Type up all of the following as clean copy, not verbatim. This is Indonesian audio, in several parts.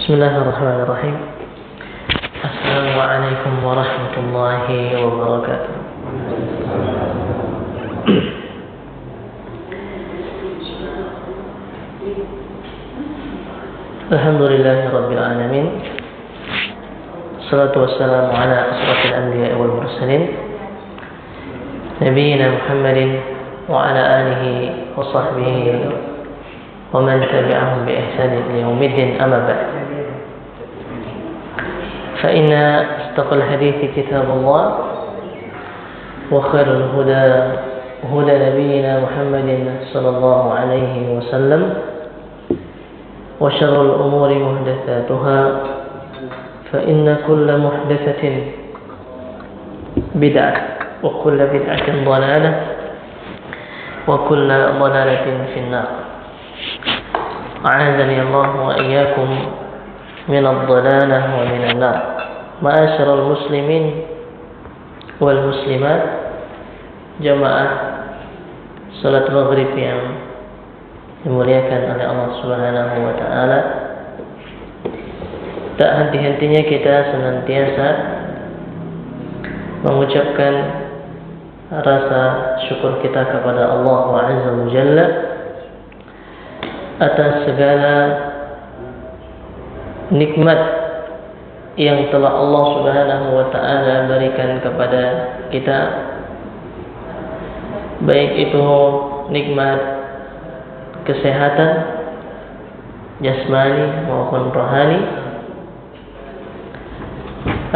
Bismillahirrahmanirrahim. Assalamualaikum warahmatullahi wabarakatuh. Alhamdulillahi rabbil alamin. Assalatu wassalamu ala asrafil anbiya'i wal mursalin Nabiyyina Muhammadin wa ala alihi wa sahbihi wa man tabi'ahum bi ihsanin ila yaumiddin, amma ba'd. Fa inna astaqal hadithi kitabullah wa khairul huda huda nabiyyina Muhammadin sallallahu alaihi wasallam wa syarrul umuri muhdatsatuha fa inna kulla muhdatsatin bid'ah wa kulla bid'atin dhalalah wa kulla dhalalatin fin-nar. A'adzani Allah wa iyyakum min ad-dhalalah wa min an-nar. Ma'asyiral muslimin wal muslimat, jamaah salat maghrib yang dimuliakan oleh Allah Subhanahu wa taala. Tak henti-hentinya kita senantiasa mengucapkan rasa syukur kita kepada Allah Azza wa Jalla atas segala nikmat yang telah Allah Subhanahu wa taala berikan kepada kita, baik itu nikmat kesehatan jasmani maupun rohani,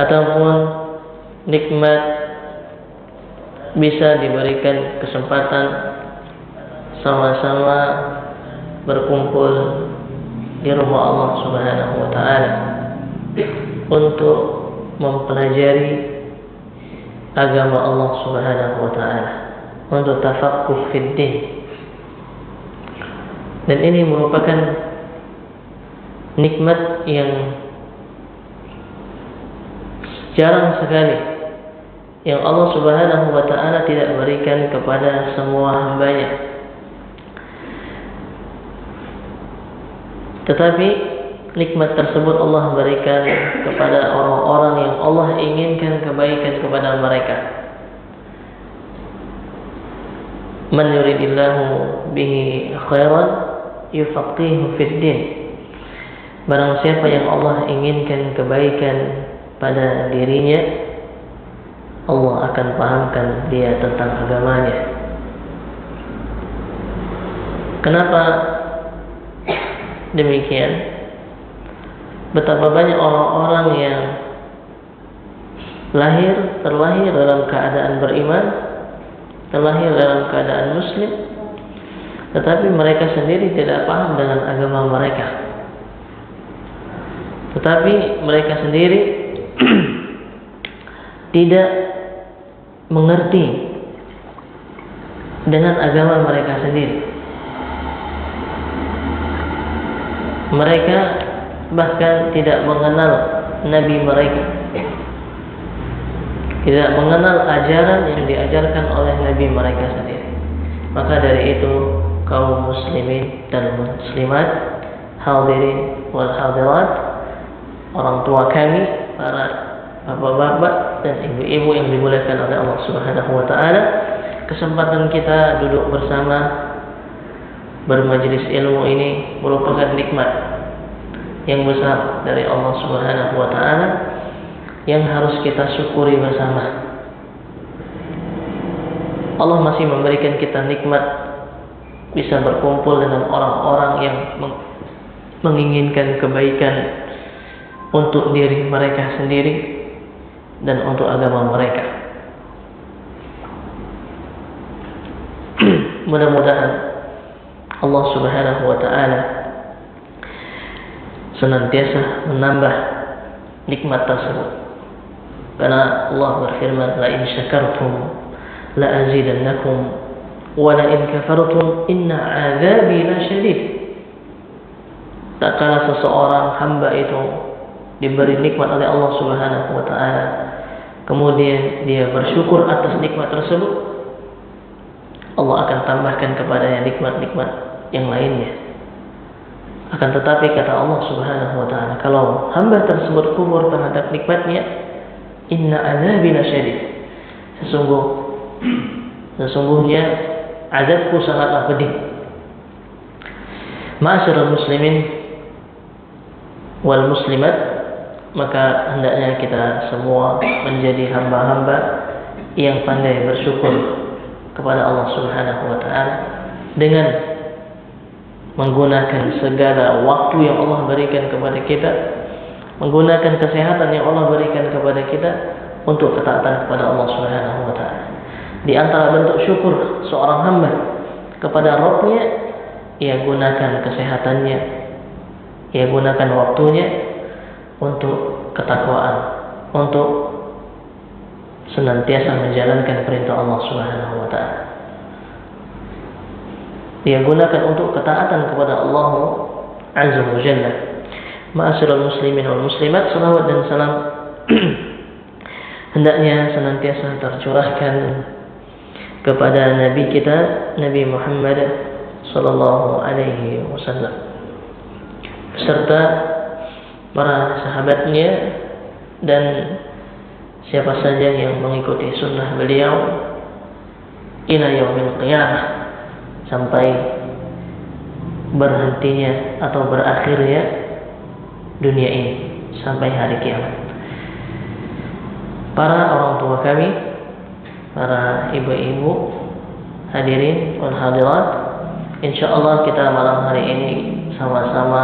ataupun nikmat bisa diberikan kesempatan sama-sama berkumpul di rumah Allah Subhanahu wa taala untuk mempelajari agama Allah Subhanahu wa taala, untuk tafaqquh fid din. Dan ini merupakan nikmat yang jarang sekali yang Allah Subhanahu wa taala tidak berikan kepada semua hambanya. Tetapi nikmat tersebut Allah berikan kepada orang-orang yang Allah inginkan kebaikan kepada mereka. Man yuridillahu bihi khairan yufaqihu fid din. Barang siapa yang Allah inginkan kebaikan pada dirinya, Allah akan pahamkan dia tentang agamanya. Kenapa demikian? Betapa banyak orang-orang yang terlahir dalam keadaan beriman, terlahir dalam keadaan muslim, tetapi mereka sendiri tidak paham dengan agama mereka. Tetapi mereka sendiri tidak mengerti dengan agama mereka sendiri. Mereka bahkan tidak mengenal Nabi mereka, tidak mengenal ajaran yang diajarkan oleh Nabi mereka sendiri. Maka dari itu kaum muslimin dan muslimat, hadirin wal hadirat, orang tua kami, para bapak-bapak dan ibu-ibu yang dimuliakan oleh Allah Subhanahu wa taala, kesempatan kita duduk bersama bermajelis ilmu ini merupakan nikmat yang besar dari Allah Subhanahu wa taala yang harus kita syukuri bersama. Allah masih memberikan kita nikmat bisa berkumpul dengan orang-orang yang menginginkan kebaikan untuk diri mereka sendiri dan untuk agama mereka. Mudah-mudahan Allah Subhanahu wa taala senantiasa menambah nikmat tersebut. Karena Allah berfirman, la in syakartum la azidannakum wa la in kafartum inna 'adzabi lasyadid. Tak kala seseorang hamba itu diberi nikmat oleh Allah Subhanahu wa taala, kemudian dia bersyukur atas nikmat tersebut, Allah akan tambahkan kepadanya nikmat-nikmat yang lainnya. Akan tetapi kata Allah Subhanahu wa taala, kalau hamba tersebut kufur terhadap nikmatnya, inna azabi lasyadid. Sesungguhnya azabku sangatlah pedih. Ma'asyiral muslimin wal muslimat, maka hendaknya kita semua menjadi hamba-hamba yang pandai bersyukur kepada Allah Subhanahu wa taala dengan menggunakan segala waktu yang Allah berikan kepada kita, menggunakan kesehatan yang Allah berikan kepada kita untuk ketaatan kepada Allah Subhanahu wa taala. Di antara bentuk syukur seorang hamba kepada Rabb-nya, ia gunakan kesehatannya, ia gunakan waktunya untuk ketakwaan, untuk senantiasa menjalankan perintah Allah Subhanahu wa taala. Dia gunakan untuk ketaatan kepada Allah Azza wa Jalla. Ma'asyiral muslimin wal muslimat, salawat dan salam hendaknya senantiasa tercurahkan kepada Nabi kita, Nabi Muhammad sallallahu alaihi wasallam, serta para sahabatnya dan siapa saja yang mengikuti sunnah beliau ila yaumil qiyamah, sampai berhentinya atau berakhirnya dunia ini, sampai hari kiamat. Para orang tua kami, para ibu-ibu, hadirin wal hadirat, insyaallah kita malam hari ini sama-sama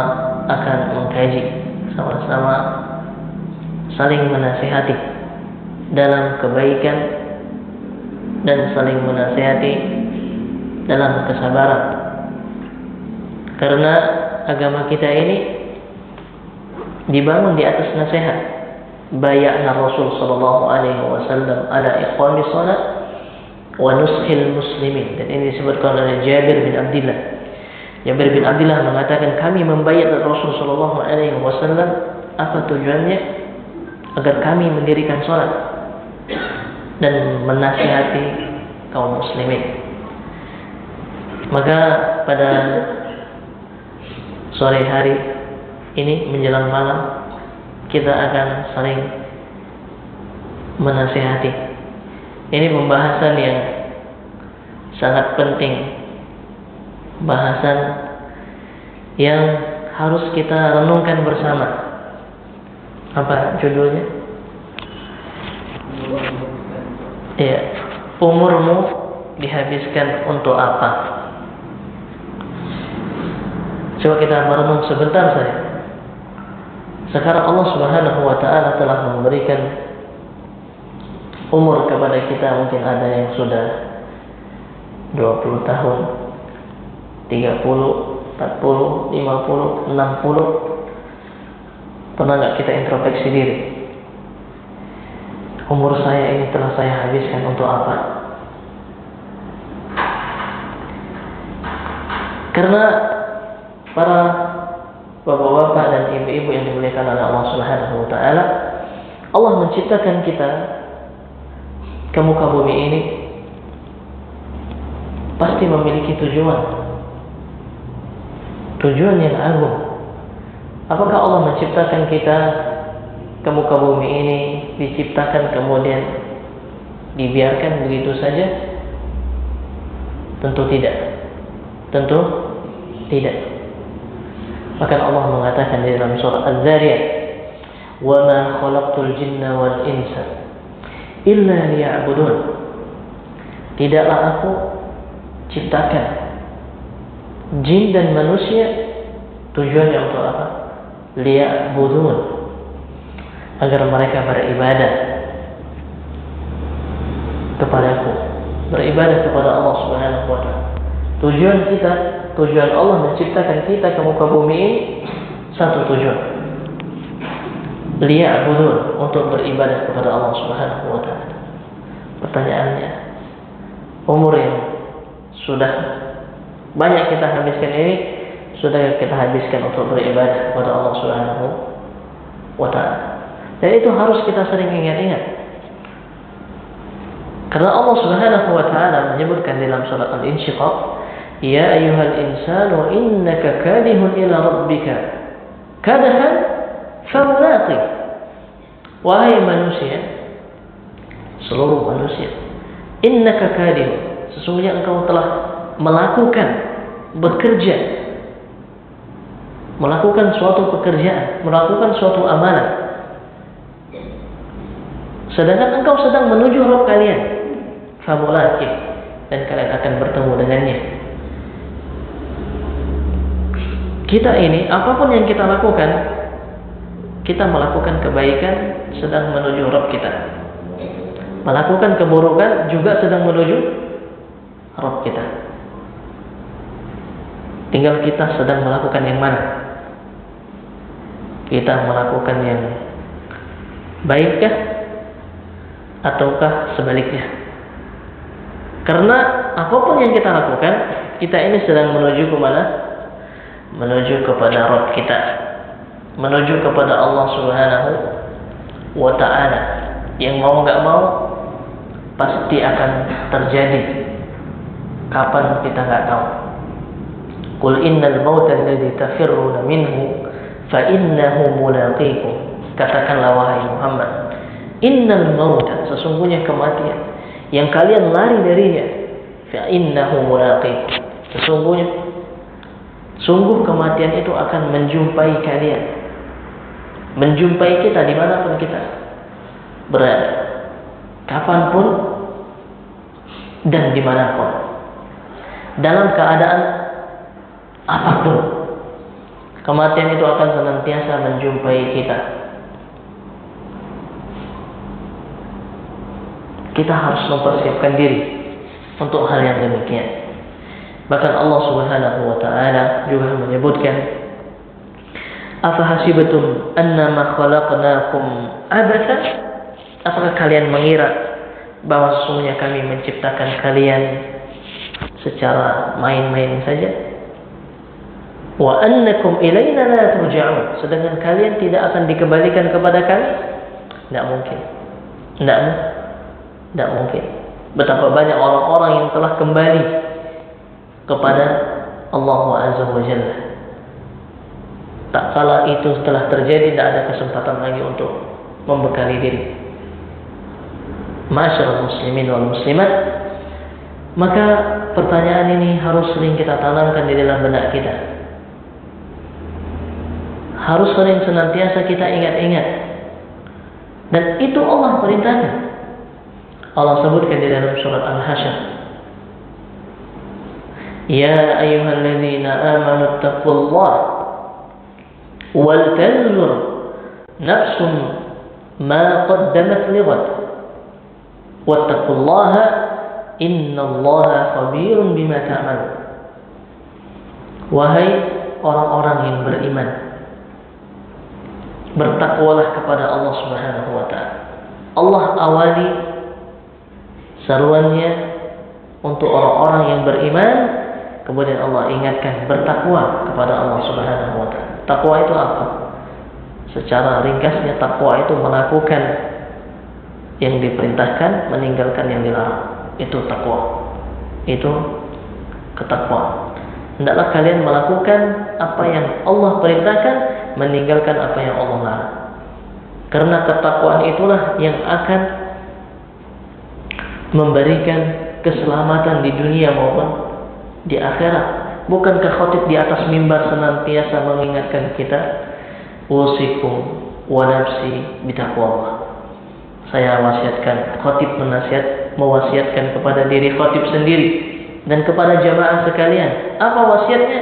akan mengkaji, sama-sama saling menasihati dalam kebaikan dan saling menasihati dalam kesabaran. Karena agama kita ini dibangun di atas nasihat. Bay'ana Rasul sallallahu alaihi wasallam ala iqamis shalah wa nushil muslimin. Dan ini disebutkan oleh Jabir bin Abdullah. Jabir bin Abdullah mengatakan, kami membayar Rasul sallallahu alaihi wasallam. Apa tujuannya? Agar kami mendirikan salat dan menasihati kaum muslimin. Maka pada sore hari ini menjelang malam, kita akan saling menasihati. Ini pembahasan yang sangat penting, bahasan yang harus kita renungkan bersama. Apa judulnya? Ya, umurmu dihabiskan untuk apa? Coba kita merenung sebentar saja. Sekarang Allah Subhanahu wa taala telah memberikan umur kepada kita. Mungkin ada yang sudah 20 tahun, 30, 40, 50, 60. Pernah nggak kita introspeksi diri? Umur saya ini telah saya habiskan untuk apa? Karena para bapak-bapak dan ibu-ibu yang dimuliakan oleh Allah Subhanahu wa taala, Allah menciptakan kita ke muka bumi ini pasti memiliki tujuan yang agung. Apakah Allah menciptakan kita ke muka bumi ini, diciptakan kemudian dibiarkan begitu saja? Tentu tidak. Maka Allah mengatakan di dalam surah Az-Zariyat, "Wa ma khalaqtul jinna wal insa illa liya'budun." Tidaklah aku ciptakan jin dan manusia tujuannya untuk apa? Liya'budun, agar mereka beribadah kepadaku, beribadah kepada Allah Subhanahu wa taala. Tujuan Allah menciptakan kita ke muka bumi ini satu tujuan, liya'budun, untuk beribadah kepada Allah Subhanahu wa taala. Pertanyaannya, umur yang sudah banyak kita habiskan ini, sudah kita habiskan untuk beribadah kepada Allah Subhanahu wa taala. Dan itu harus kita sering ingat-ingat. Karena Allah Subhanahu wa taala menyebutkan dalam surat Al-Insyiqaq, Ya ayyuhal insanu innaka kadihun ila rabbika kadahan famulaqih. Wahai manusia, seluruh manusia, innaka kadihun, sesungguhnya engkau telah melakukan suatu pekerjaan, melakukan suatu amalan, sedangkan engkau sedang menuju Rabb kalian, famulaqih, dan kalian akan bertemu dengannya. Kita ini, apapun yang kita lakukan, kita melakukan kebaikan sedang menuju Rabb kita, melakukan keburukan juga sedang menuju Rabb kita. Tinggal kita sedang melakukan yang mana. Kita melakukan yang baikkah ataukah sebaliknya? Karena apapun yang kita lakukan, kita ini sedang menuju ke mana? Menuju kepada Rabb kita, menuju kepada Allah Subhanahu wa ta'ala, yang mau gak mau pasti akan terjadi. Kapan kita gak tahu. Qul innal mauta alladhi tafirruna minhu fa innahu mulaqikum. Katakanlah wahai Muhammad, innal mauta, sesungguhnya kematian yang kalian lari darinya, fa innahu mulaqikum, sungguh kematian itu akan menjumpai kalian, menjumpai kita dimanapun kita berada, kapanpun dan dimanapun, dalam keadaan apapun, kematian itu akan senantiasa menjumpai kita. Kita harus mempersiapkan diri untuk hal yang demikian. Bahkan Allah Subhanahu wa ta'ala juga menyebutkan, afahasibatum annama khalaqnakum abatha, apakah kalian mengira bahwa sesungguhnya kami menciptakan kalian secara main-main saja? Wa annakum ilaina la turja'un, sedangkan kalian tidak akan dikembalikan kepada kami? Tidak mungkin. Tidak mungkin. Betapa banyak orang-orang yang telah kembali kepada Allah Azza wa Jalla. Tak kala itu telah terjadi, tidak ada kesempatan lagi untuk membekali diri. Ma'asyiral muslimin wal muslimat, maka pertanyaan ini harus sering kita tanamkan di dalam benak kita. Harus sering senantiasa kita ingat-ingat. Dan itu Allah perintahkan. Allah sebutkan di dalam surat Al-Hasyr, ya ayyuhalladzina amanu taqullaha wal tanzur nafsum ma qaddamat lighad wattaqullaha innallaha khabirun bima ta'malun. Wahai orang-orang yang beriman, bertakwalah kepada Allah Subhanahu wa ta'ala. Allah awali seruannya untuk orang-orang yang beriman, kemudian Allah ingatkan bertakwa kepada Allah Subhanahu wa ta'ala. Takwa itu apa? Secara ringkasnya, takwa itu melakukan yang diperintahkan, meninggalkan yang dilarang. Itu takwa. Itu ketakwaan. Hendaklah kalian melakukan apa yang Allah perintahkan, meninggalkan apa yang Allah larang. Karena ketakwaan itulah yang akan memberikan keselamatan di dunia maupun di akhirat. Bukankah khatib di atas mimbar senantiasa mengingatkan kita, wasikum wa nafsi bitaqwallah. Saya wasiatkan, khatib mewasiatkan kepada diri khatib sendiri dan kepada jamaah sekalian. Apa wasiatnya?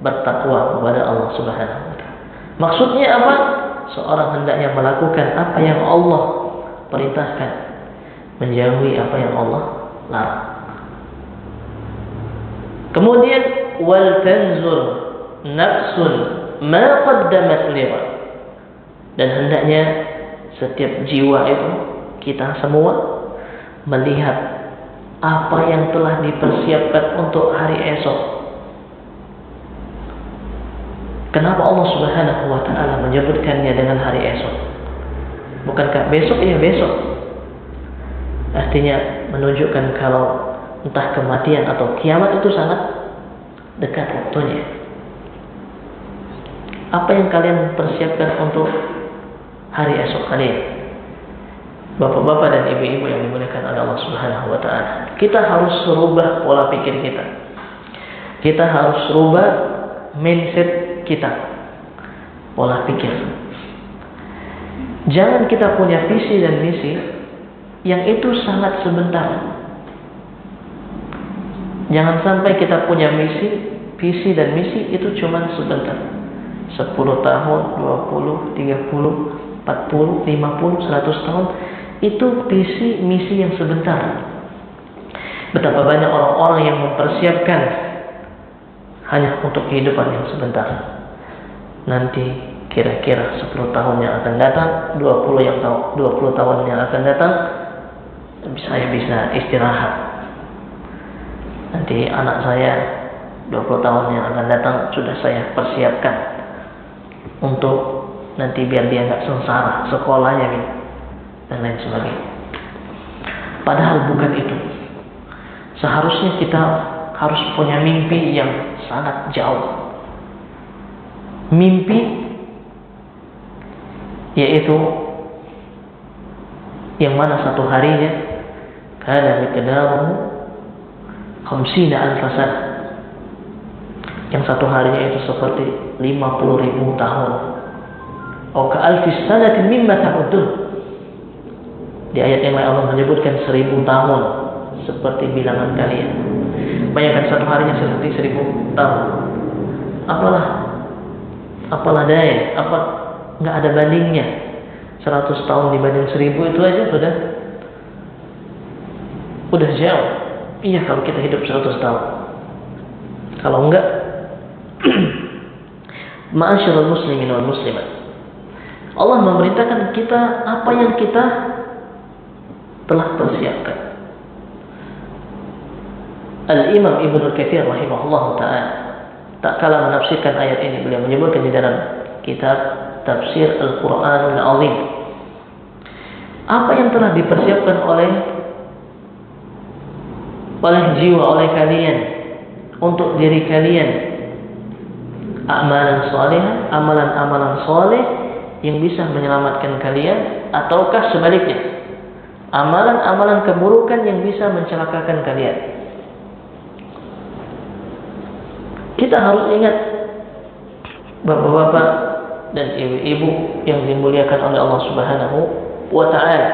Bertakwa kepada Allah Subhanahu wa ta'ala. Maksudnya apa? Seorang hendaknya melakukan apa yang Allah perintahkan, menjauhi apa yang Allah larang. Kemudian wal tanzur nafsun ma qaddamat lighad, dan hendaknya setiap jiwa itu, kita semua, melihat apa yang telah dipersiapkan untuk hari esok. Kenapa Allah Subhanahu wa ta'ala menyebutkannya dengan hari esok? Bukankah besok? Ya besok. Artinya menunjukkan kalau entah kematian atau kiamat itu sangat dekat waktunya. Apa yang kalian persiapkan untuk hari esok kalian? Bapak-bapak dan ibu-ibu yang dimuliakan oleh Allah Subhanahu wa taala. Kita harus rubah pola pikir kita. Kita harus rubah mindset kita. Pola pikir. Jangan kita punya visi dan misi yang itu sangat sebentar. Jangan sampai kita punya visi dan misi itu cuma sebentar. 10 tahun, 20, 30, 40, 50, 100 tahun. Itu visi misi yang sebentar. Betapa banyak orang-orang yang mempersiapkan hanya untuk kehidupan yang sebentar. Nanti kira-kira 10 tahun yang akan datang, 20 tahun yang akan datang, saya bisa istirahat. Nanti anak saya 20 tahun yang akan datang sudah saya persiapkan untuk nanti biar dia nggak sengsara sekolahnya gitu, dan lain sebagainya. Padahal bukan itu. Seharusnya kita harus punya mimpi yang sangat jauh. Mimpi yaitu yang mana satu harinya kana miqdaruhu 50 alf sanah. Yang satu harinya itu seperti 50.000 tahun. Atau ka alfi sanatin mimma ta'udun. Di ayat yang lain Allah menyebutkan 1000 tahun seperti bilangan kalian. Bayangkan satu harinya seperti 1000 tahun. Apalah daya, nggak ada bandingnya. 100 tahun dibanding 1000 itu aja udah jauh. Iya kalau kita hidup 100 tahun. Kalau enggak, ma'asyiral muslimin wal muslimat, Allah memerintahkan kita apa yang kita telah persiapkan. Al-Imam Ibnu Katsir rahimahullah ta'ala tak kalah menafsirkan ayat ini, beliau menyebutkan di dalam kitab Tafsir Al-Quranul Azim, apa yang telah dipersiapkan oleh jiwa, oleh kalian, untuk diri kalian, amalan-amalan saleh yang bisa menyelamatkan kalian, ataukah sebaliknya, amalan-amalan keburukan yang bisa mencelakakan kalian. Kita harus ingat, bapak-bapak dan ibu-ibu yang dimuliakan oleh Allah Subhanahu wa ta'ala,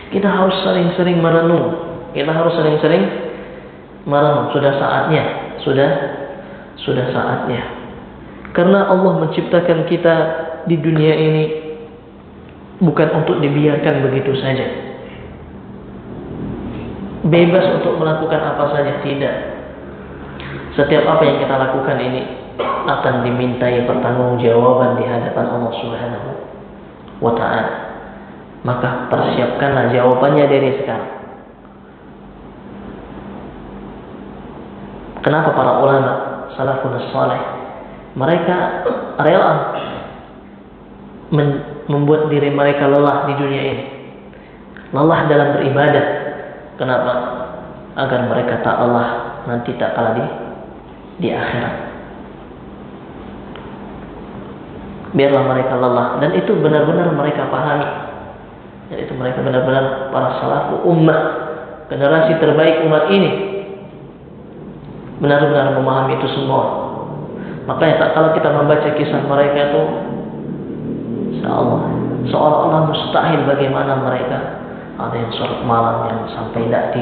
kita harus sering-sering merenung. Sudah saatnya. Karena Allah menciptakan kita di dunia ini bukan untuk dibiarkan begitu saja, bebas untuk melakukan apa saja, tidak. Setiap apa yang kita lakukan ini akan dimintai pertanggungjawaban di hadapan Allah Subhanahu wa ta'ala. Maka persiapkanlah jawabannya dari sekarang. Kenapa para ulama salafun salih mereka rela membuat diri mereka lelah di dunia ini, lelah dalam beribadah? Kenapa? Agar mereka tak lelah nanti tak kalah di akhirat. Biarlah mereka lelah, dan itu benar-benar mereka pahami. Dan itu mereka benar-benar para salafu ummah, generasi terbaik umat ini, benar-benar memahami itu semua. Makanya tak kalau kita membaca kisah mereka itu, seolah-olah mustahil bagaimana mereka ada yang sholat malam yang sampai tidak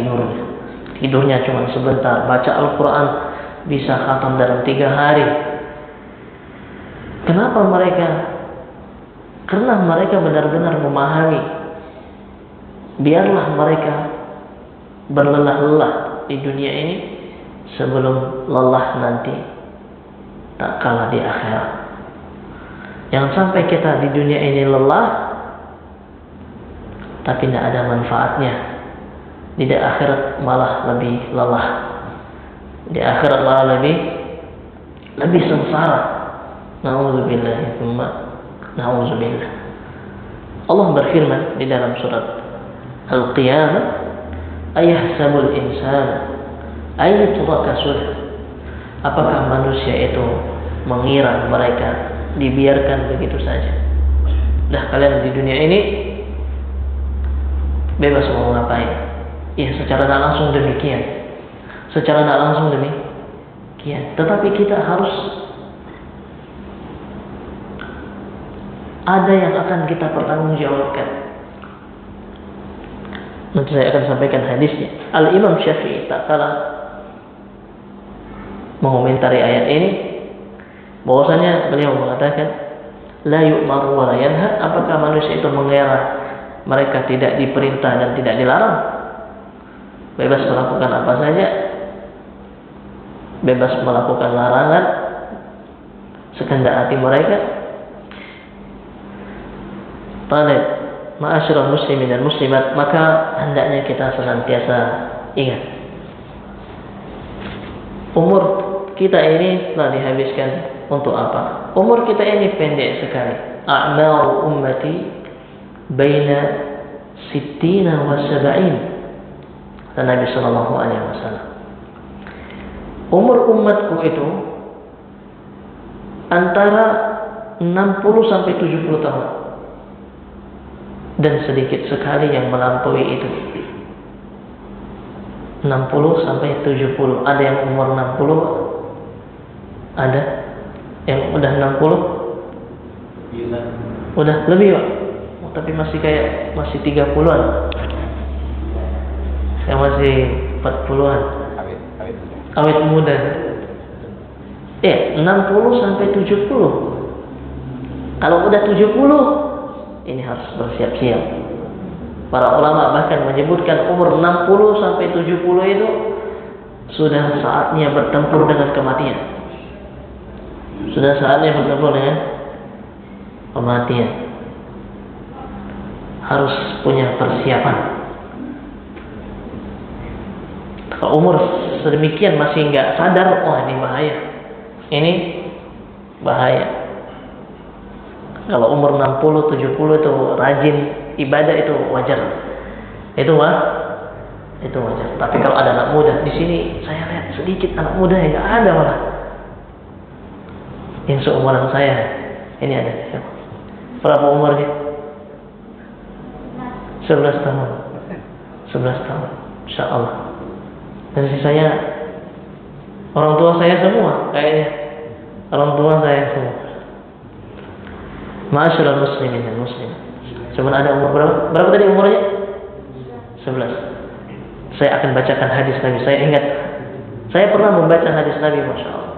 tidurnya cuma sebentar, baca Al-Quran bisa khatam dalam 3 hari. Kenapa mereka? Karena mereka benar-benar memahami, biarlah mereka berlelah-lelah di dunia ini sebelum lelah nanti tak kalah di akhirat. Jangan sampai kita di dunia ini lelah tapi tidak ada manfaatnya. Di akhirat malah lebih lelah. Di akhirat malah lebih sengsara. Na'udzubillah. Allah berfirman di dalam surat Al-Qiyamah, ayahsabul insanu ay yutraka sudah. Apakah manusia itu mengira mereka dibiarkan begitu saja? Dah kalian di dunia ini bebas mau ngapain? Ya secara tidak langsung demikian. Secara tidak langsung demikian. Tetapi kita harus ada yang akan kita pertanggungjawabkan. Nanti saya akan sampaikan hadisnya. Al-Imam Syafi'i tak kalah mengomentari ayat ini, bahwasanya beliau mengatakan la yu'maru wa la yanha. Apakah manusia itu mengira mereka tidak diperintah dan tidak dilarang? Bebas melakukan apa saja, bebas melakukan larangan sekehendak hati mereka. Talib ma'asyiral muslimin dan muslimat, maka hendaknya kita senantiasa ingat umur kita ini telah dihabiskan untuk apa? Umur kita ini pendek sekali. A'maru ummati baina sittina wa sab'in. Kata Nabi sallallahu alaihi wasallam. Umur umatku itu antara 60 sampai 70 tahun. Dan sedikit sekali yang melampaui itu. 60 sampai 70. Ada yang umur 60, ada yang udah 60, udah lebih Pak. Tapi masih kayak masih 30-an. Yang masih 40-an. Awet muda. 60 sampai 70. Kalau udah 70, ini harus bersiap-siap. Para ulama bahkan menyebutkan umur 60 sampai 70 itu sudah saatnya bertempur dengan kematian. Sudah saatnya bertempur dengan kematian. Harus punya persiapan. Kalau umur sedemikian masih nggak sadar, wah ini bahaya. Ini bahaya. Kalau umur 60, 70 itu rajin ibadah, itu wajar. Itu wajar. Tapi kalau ada anak muda di sini, saya lihat sedikit anak muda yang nggak ada malah. Yang seumuran saya, ini ada. Berapa umurnya? 11 tahun. 11 tahun. Insya Allah. Dan sisanya orang tua saya semua, kayaknya. Orang tua saya semua. Ma'asyiral muslimin dan muslimat. Cuma ada umur berapa? Berapa tadi umurnya? 11. Saya akan bacakan hadis Nabi. Saya ingat, saya pernah membaca hadis Nabi, Masya Allah.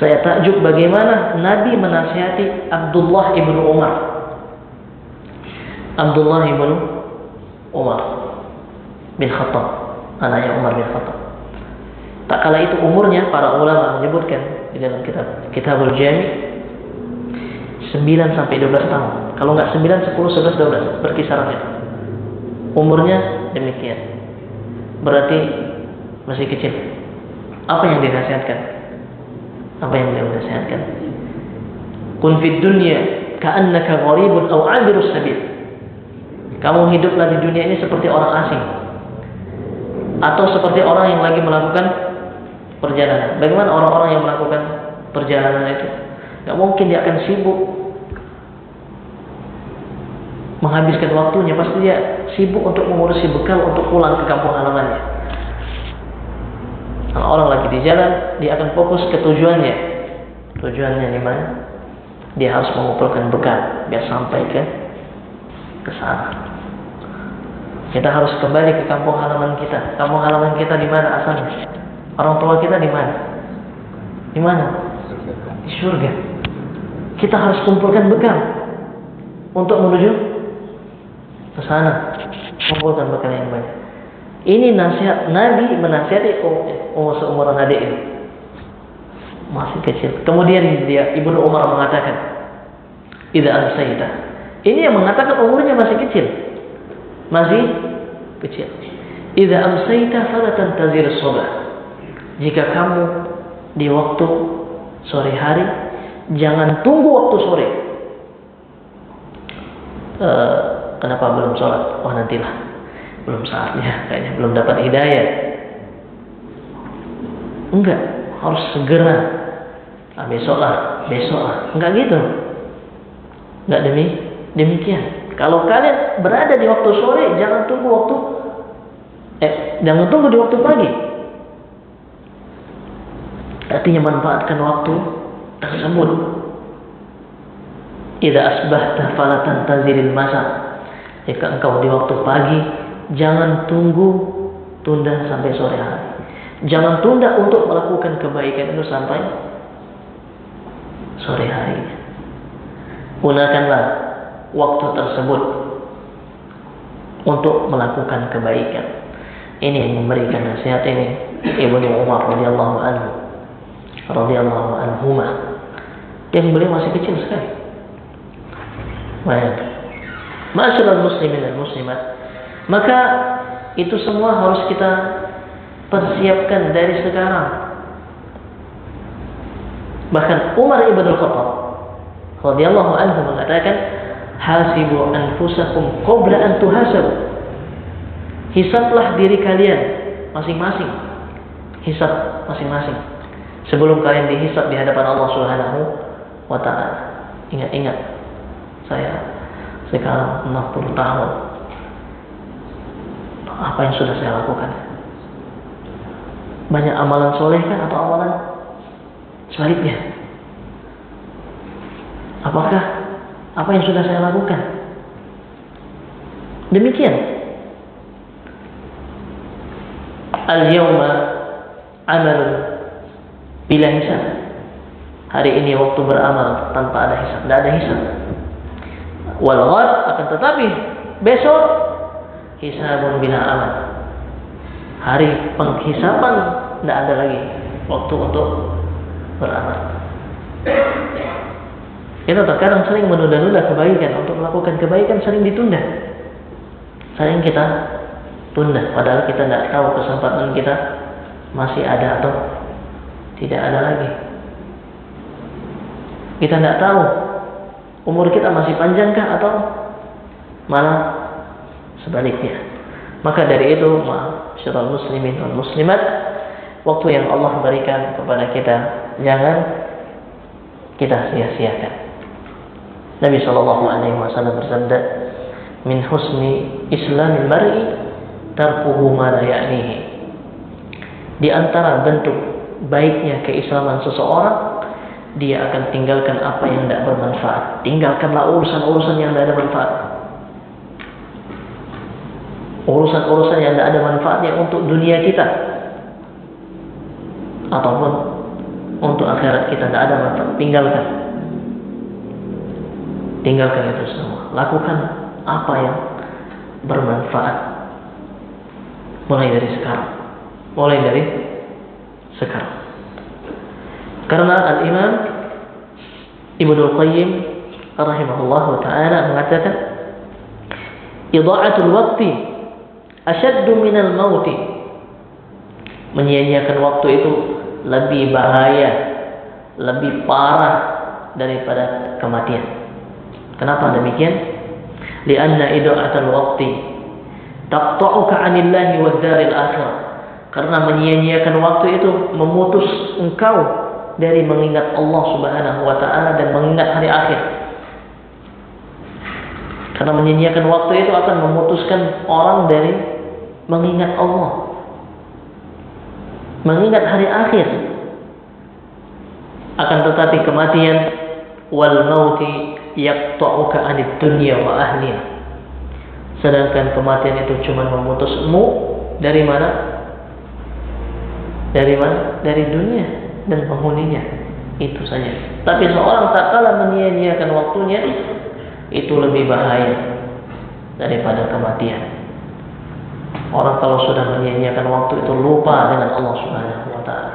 Saya takjub bagaimana Nabi menasihati Abdullah ibnu Umar. Abdullah ibnu Umar bin Khattab, anaknya Umar bin Khattab. Tak kala itu umurnya, para ulama menyebutkan di dalam Kitabul Jami' 9 sampai 12 tahun. Kalau enggak 9, 10, 11, 12 berkisaran itu. Umurnya demikian. Berarti masih kecil. Apa yang dinasihatkan? Apa yang beliau nasihatkan? Kun fid dunya ka'annaka gharibun aw 'abirus sabil. Kamu hiduplah di dunia ini seperti orang asing, atau seperti orang yang lagi melakukan perjalanan. Bagaimana orang-orang yang melakukan perjalanan itu? Gak mungkin dia akan sibuk menghabiskan waktunya. Pasti dia sibuk untuk mengurusi bekal untuk pulang ke kampung halamannya. Kalau orang lagi di jalan, dia akan fokus ke tujuannya. Tujuannya di mana? Dia harus mengumpulkan bekal biar sampai ke sana. Kita harus kembali ke kampung halaman kita. Kampung halaman kita di mana asalnya? Orang tua kita di mana? Di mana? Di surga. Kita harus kumpulkan bekal untuk menuju ke sana. Kumpulkan bekal yang banyak. Ini nasihat Nabi, menasihati seumuran adik ini. Masih kecil. Kemudian dia, Ibnu Umar mengatakan, "Idza amsayta." Ini yang mengatakan umurnya masih kecil. Masih kecil. "Idza amsayta fala tantazir as-subh." Jika kamu di waktu sore hari, jangan tunggu waktu sore. Kenapa belum sholat? Oh nantilah, belum saatnya, kayaknya belum dapat hidayah. Enggak, harus segera. Besoklah. Enggak gitu. Enggak demikian. Kalau kalian berada di waktu sore, jangan tunggu di waktu pagi. Artinya manfaatkan waktu tersebut. Idza asbahta fala tantaziril masa. Jika engkau di waktu pagi, jangan tunda sampai sore hari. Jangan tunda untuk melakukan kebaikan itu sampai sore hari. Gunakanlah waktu tersebut untuk melakukan kebaikan. Ini yang memberikan nasihat ini Ibnu Umar radhiyallahu anhuma. Yang beliau masih kecil sekali. Baik. Ma'asyiral muslimin dan muslimat, maka itu semua harus kita persiapkan dari sekarang. Bahkan Umar ibn al-Khattab radhiyallahu anhu mengatakan, hasibu anfusakum qabla an tuhasabu. Hisablah diri kalian masing-masing. Hisab masing-masing sebelum kalian dihisab di hadapan Allah Subhanahu wa taala. Ingat, saya sekarang 60 tahun. Apa yang sudah saya lakukan? Banyak amalan soleh kan atau amalan sebaliknya? Apakah apa yang sudah saya lakukan? Demikian. Al-yawma amalun bila hisab. Hari ini waktu beramal tanpa ada hisab, tidak ada hisab. Wal ghad, akan tetapi besok hisabun bila amal. Hari penghisaban, tidak ada lagi waktu untuk beramal. Kita terkadang sering menunda-nunda kebaikan. Untuk melakukan kebaikan sering ditunda, sering kita tunda, padahal kita tidak tahu kesempatan kita masih ada atau tidak ada lagi. Kita tidak tahu umur kita masih panjangkah atau malah sebaliknya. Maka dari itu, ma'asyiral muslimin wal muslimat, waktu yang Allah berikan kepada kita jangan kita sia-siakan. Nabi SAW bersabda, min husni islamil mar'i tarkuhu ma la ya'nihi. Di antara bentuk baiknya keislaman seseorang, dia akan tinggalkan apa yang tidak bermanfaat. Tinggalkanlah urusan-urusan yang tidak ada manfaat. Urusan-urusan yang tidak ada manfaatnya untuk dunia kita ataupun untuk akhirat kita, tidak ada manfaat. Tinggalkan itu semua. Lakukan apa yang bermanfaat mulai dari sekarang. Karena Al-Imam Ibnu Qayyim rahimahullahu ta'ala mengatakan, idha'atul waqti asyaddu minal mauti. Menyia-nyiakan waktu itu lebih bahaya, lebih parah daripada kematian. Kenapa demikian? Lianna idha'atul waqti taqta'uka 'anillahi wad daril akhirah. Karena menyia-nyiakan waktu itu memutus engkau dari mengingat Allah Subhanahu wa ta'ala dan mengingat hari akhir. Karena menyia-nyiakan waktu itu akan memutuskan orang dari mengingat Allah, mengingat hari akhir. Akan tetapi kematian, wal mauti yaqta'uka 'anid dunya wa ahliha. Sedangkan kematian itu cuma memutusmu dari mana? Dari dunia dan penghuninya, itu saja. Tapi seorang tak kalah menyia-nyiakan waktunya, itu lebih bahaya daripada kematian. Orang kalau sudah menyia-nyiakan waktu itu lupa dengan Allah Subhanahu wa ta'ala,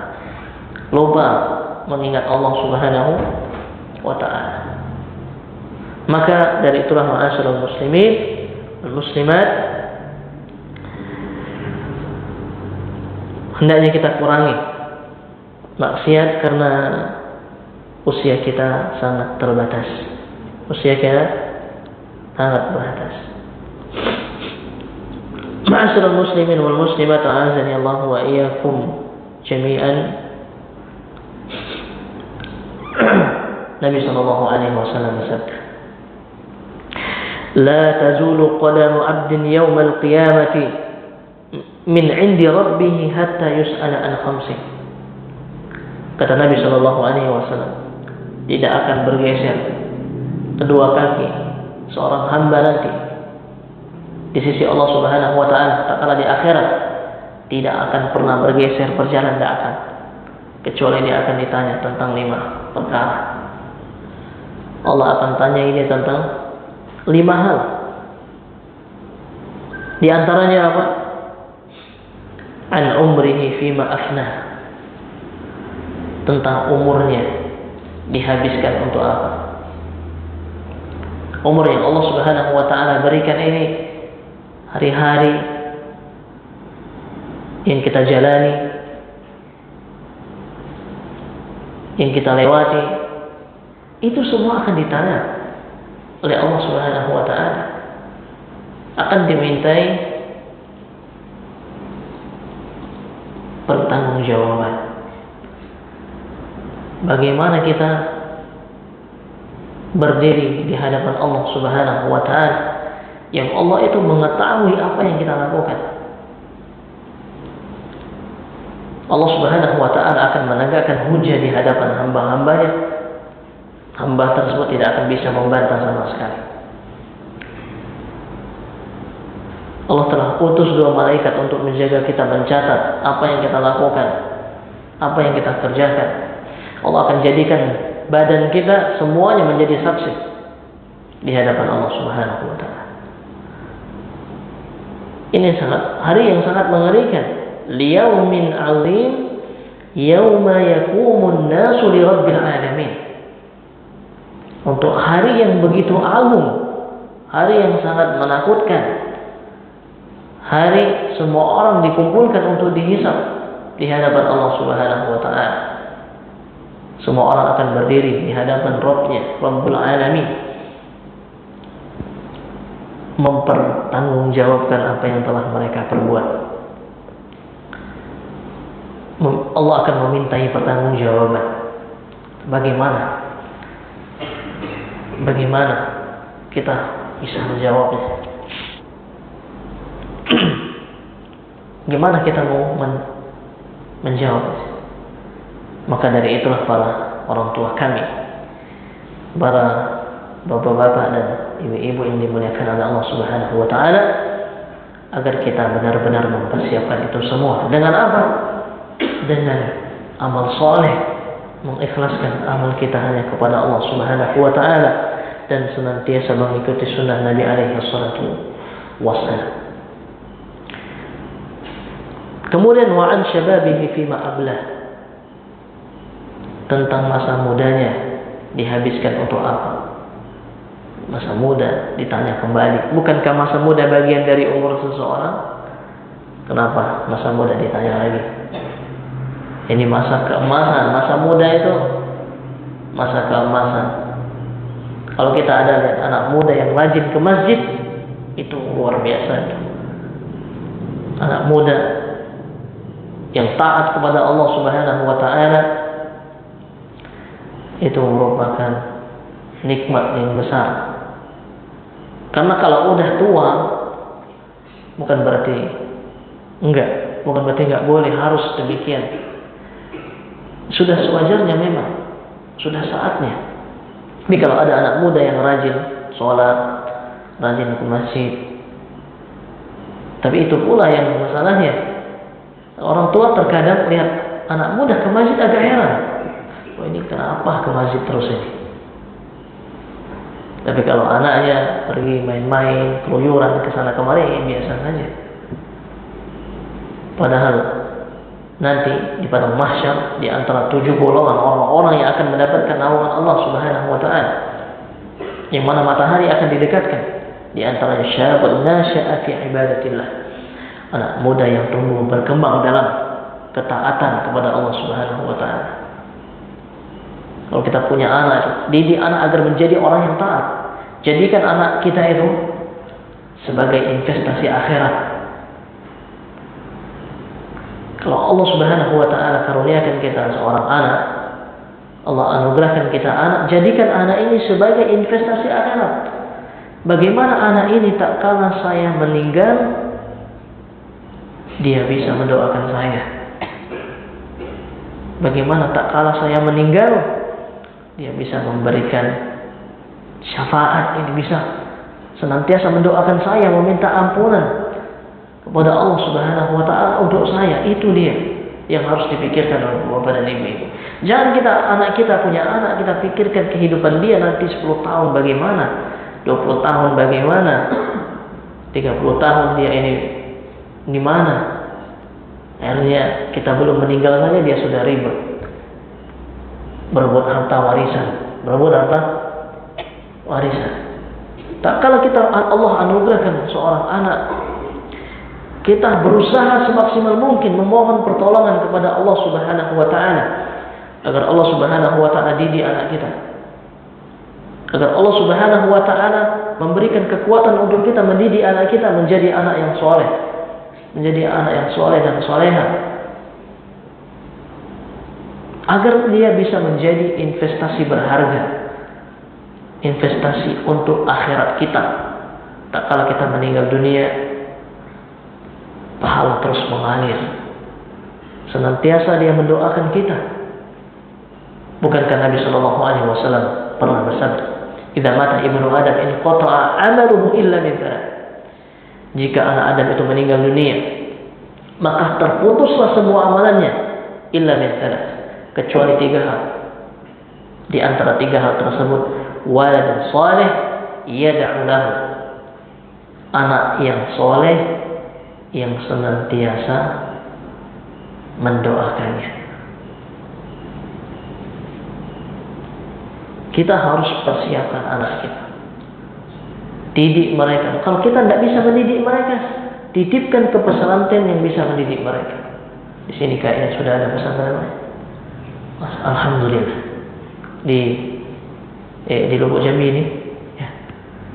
lupa mengingat Allah Subhanahu wa ta'ala. Maka dari itulah ma'asyiral muslimin wal muslimat, hendaknya kita kurangi maksiat karena usia kita sangat terbatas. Usia kita sangat terbatas. Ma'asyiral muslimin wal muslimat, a'azani Allah wa iyyakum jami'an. Nabi sallallahu alaihi wasallam bersabda, "La tazulu qadamu 'abdin yawmal qiyamati min 'indi rabbih hatta yus'ala an khamsin." Kata Nabi sallallahu alaihi wasallam, tidak akan bergeser kedua kaki seorang hamba nanti di sisi Allah Subhanahu wa taala tatkala di akhirat, tidak akan pernah bergeser, berjalan tidak akan, kecuali dia akan ditanya tentang 5 perkara. Allah akan tanya ini tentang 5 hal. Di antaranya apa? An umrihi fima afnah. Tentang umurnya dihabiskan untuk apa? Umur yang Allah Subhanahu wa taala berikan ini, hari-hari yang kita jalani, yang kita lewati, itu semua akan ditanya oleh Allah Subhanahu wa taala. Akan dimintai pertanggungjawaban. Bagaimana kita berdiri di hadapan Allah Subhanahu wa taala, yang Allah itu mengetahui apa yang kita lakukan. Allah Subhanahu wa taala akan menegakkan hujjah di hadapan hamba-hambanya. Hamba tersebut tidak akan bisa membantah sama sekali. Allah telah utus 2 malaikat untuk menjaga kita, mencatat apa yang kita lakukan, apa yang kita kerjakan. Allah akan jadikan badan kita semuanya menjadi saksi di hadapan Allah Subhanahu wa taala. Ini hari yang sangat mengerikan. Liyaumin 'azim yauma yaqumun nasu li rabbil alamin. Untuk hari yang begitu agung, hari yang sangat menakutkan. Hari semua orang dikumpulkan untuk dihisab di hadapan Allah Subhanahu wa taala. Semua orang akan berdiri di hadapan Rabb-Nya, Rabbul Alamin, mempertanggungjawabkan apa yang telah mereka perbuat. Allah akan memintai pertanggungjawaban. Bagaimana kita bisa menjawabnya? Gimana kita mau menjawabnya? Maka dari itulah para orang tua kami, para bapak-bapak dan ibu-ibu yang dimuliakan oleh Allah Subhanahu wa taala, agar kita benar-benar mempersiapkan itu semua. Dengan apa? Dengan amal soleh, mengikhlaskan amal kita hanya kepada Allah Subhanahu wa taala dan senantiasa mengikuti sunnah Nabi alaihi salatu wassalam. Kemudian wa'an syababihi fima ablah. Tentang masa mudanya dihabiskan untuk apa? Masa muda ditanya kembali. Bukankah masa muda bagian dari umur seseorang? Kenapa masa muda ditanya lagi? Ini masa keemasan. Masa muda itu masa keemasan. Kalau kita ada lihat anak muda yang rajin ke masjid, itu luar biasa. Anak muda yang taat kepada Allah Subhanahu wa taala, itu merupakan nikmat yang besar. Karena kalau udah tua, bukan berarti enggak boleh, harus demikian. Sudah sewajarnya memang, sudah saatnya. Tapi kalau ada anak muda yang rajin sholat, rajin ke masjid, tapi itu pula yang masalahnya. Orang tua terkadang lihat anak muda ke masjid agak heran. Oh, ini kenapa ke masjid terus ini? Tapi kalau anaknya pergi main-main, keluyuran ke sana kemari, biasa saja. Padahal nanti di padang mahsyar, di antara 7 golongan orang-orang yang akan mendapatkan naungan Allah Subhanahu wa taala, yang mana matahari akan didekatkan, di antaranya syabun nasya'a fi ibadatillah, anak muda yang tumbuh berkembang dalam ketaatan kepada Allah Subhanahu wa taala. Kalau kita punya anak, didik anak agar menjadi orang yang taat. Jadikan anak kita itu sebagai investasi akhirat. Kalau Allah Subhanahu wa taala karuniakan kita seorang anak, Allah anugerahkan kita anak, jadikan anak ini sebagai investasi akhirat. Bagaimana anak ini tak kala saya meninggal, dia bisa mendoakan saya. Bagaimana tak kala saya meninggal, dia bisa memberikan syafaat, ini bisa senantiasa mendoakan saya, meminta ampunan kepada Allah Subhanahu wa taala untuk saya. Itu dia yang harus dipikirkan oleh bapak dan ibu. Jangan anak kita punya anak, kita pikirkan kehidupan dia nanti 10 tahun bagaimana, 20 tahun bagaimana, 30 tahun dia ini di mana. Akhirnya kita belum meninggal saja dia sudah ribet berebut harta warisan. Tak kala kita Allah anugerahkan seorang anak, kita berusaha semaksimal mungkin memohon pertolongan kepada Allah Subhanahu wa taala agar Allah Subhanahu wa taala didik anak kita. Agar Allah Subhanahu wa taala memberikan kekuatan untuk kita mendidik anak kita menjadi anak yang soleh, menjadi anak yang soleh dan soleha, agar dia bisa menjadi investasi berharga, investasi untuk akhirat kita. Tak kala kita meninggal dunia, pahala terus mengalir, senantiasa dia mendoakan kita. Bukankah Nabi Shallallahu Alaihi Wasallam pernah bersabda, "Idza mata ibnu Adam in qata'a amaluhu illa min thalath." Jika anak Adam itu meninggal dunia, maka terputuslah semua amalannya illa min thalath, kecuali 3 hal. Di antara 3 hal tersebut, waladun salih yad'u lahu, anak yang soleh yang senantiasa mendoakannya. Kita harus persiapkan anak kita, didik mereka. Kalau kita tidak bisa mendidik mereka, titipkan ke pesantren yang bisa mendidik mereka. Di sini kayaknya sudah ada pesantren. Alhamdulillah di Lubuk Jambi ini, ya.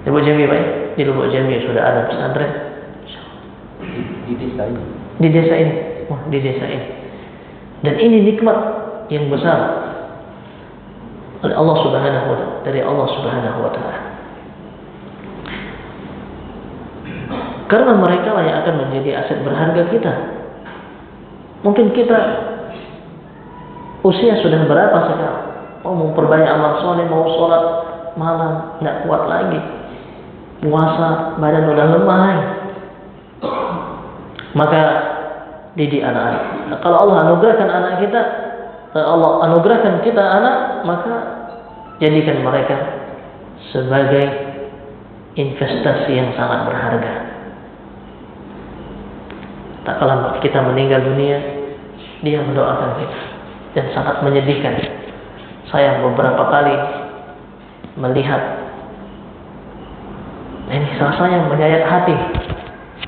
Lubuk Jambi Pak, di Lubuk Jambi sudah ada pesantren. Di desa ini, di desa ini. Dan ini nikmat yang besar oleh Allah Subhanahu wa taala, dari Allah Subhanahu wa taala. Karena mereka lah yang akan menjadi aset berharga kita. Mungkin kita usia sudah berapa sekarang? Mau memperbanyak amal soleh, mau sholat malam, tidak kuat lagi. Puasa, badan udah lemah. Maka didik anak-anak. Kalau Allah anugerahkan anak kita, Allah anugerahkan kita anak, maka jadikan mereka sebagai investasi yang sangat berharga. Tak kala kita meninggal dunia, dia mendoakan kita, dan sangat menyedihkan. Saya beberapa kali melihat, ini rasanya menyayat hati.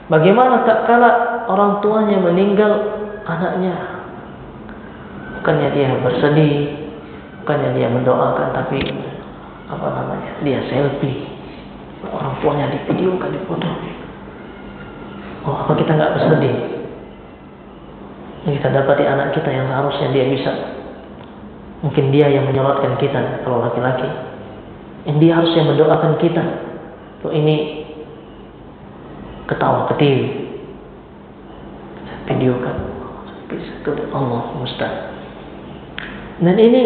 Bagaimana tak kala orang tuanya meninggal anaknya, bukannya dia bersedih, bukannya dia mendoakan, tapi dia selfie, orang tuanya di video kan, di foto. Oh, apa kita nggak bersedih? Kita dapati anak kita yang harusnya dia bisa, mungkin dia yang menyolatkan kita kalau laki-laki, yang dia harusnya mendoakan kita. Tuh ini ketawa ketiwi, video kan, Allah musta'an. Dan ini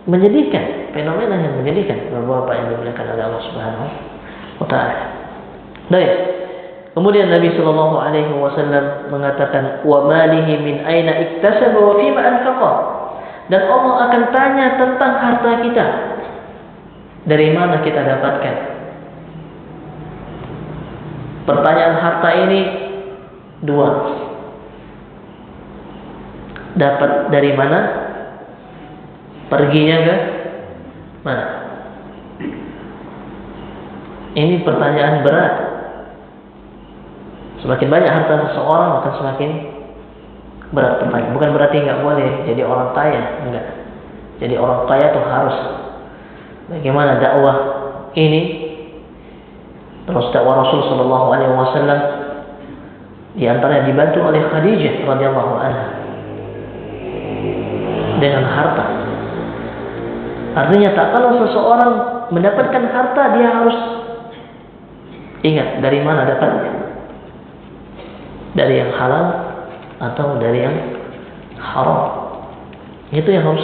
menyedihkan, fenomena yang menyedihkan, Bapak yang dimuliakan oleh Allah Subhanahu wa taala. Baik. Kemudian Nabi sallallahu alaihi wasallam mengatakan, "Wa malihi min aina iktasaba wa fima anfaqa." Dan Allah akan tanya tentang harta kita. Dari mana kita dapatkan? Pertanyaan harta ini 2. Dapat dari mana? Perginya ke mana? Ini pertanyaan berat. Semakin banyak harta seseorang, akan semakin berat pertanyaan. Bukan berarti nggak boleh jadi orang kaya, enggak. Jadi orang kaya itu harus. Bagaimana dakwah ini? Terus dakwah Rasul Sallallahu Alaihi Wasallam di antaranya dibantu oleh Khadijah radhiyallahu anha dengan harta. Artinya tak kalah seseorang mendapatkan harta, dia harus ingat dari mana dapatnya. Dari yang halal atau dari yang haram. Itu yang harus.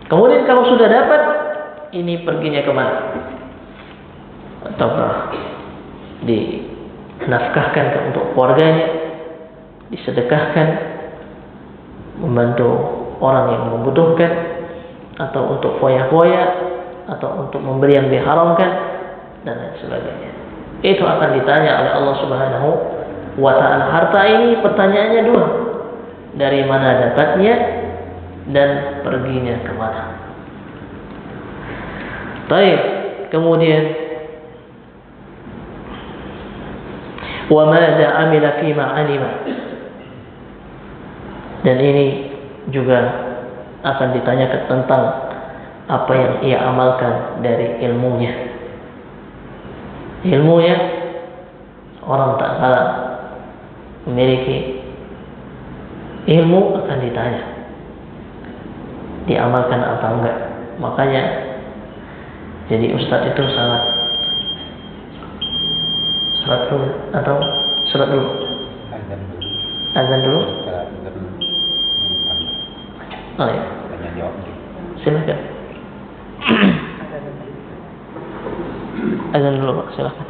Kemudian kalau sudah dapat, ini perginya kemana? Ataukah dinafkahkan untuk keluarganya, disedekahkan, membantu orang yang membutuhkan, atau untuk foya-foya, atau untuk memberi yang diharamkan, dan lain sebagainya. Itu akan ditanya oleh Allah Subhanahu wa ta'ala. Harta ini pertanyaannya dua. Dari mana dapatnya dan perginya kemana. Baik, kemudian wa madza amila fima 'alima. Dan ini juga akan ditanyakan tentang apa yang ia amalkan dari ilmunya. Ilmunya orang tak salah memiliki ilmu akan ditanya diamalkan apa enggak. Makanya jadi ustadz itu salat dulu atau salat dulu? Azan dulu. Oh ya. Silakan. Azan dulu Pak, silakan.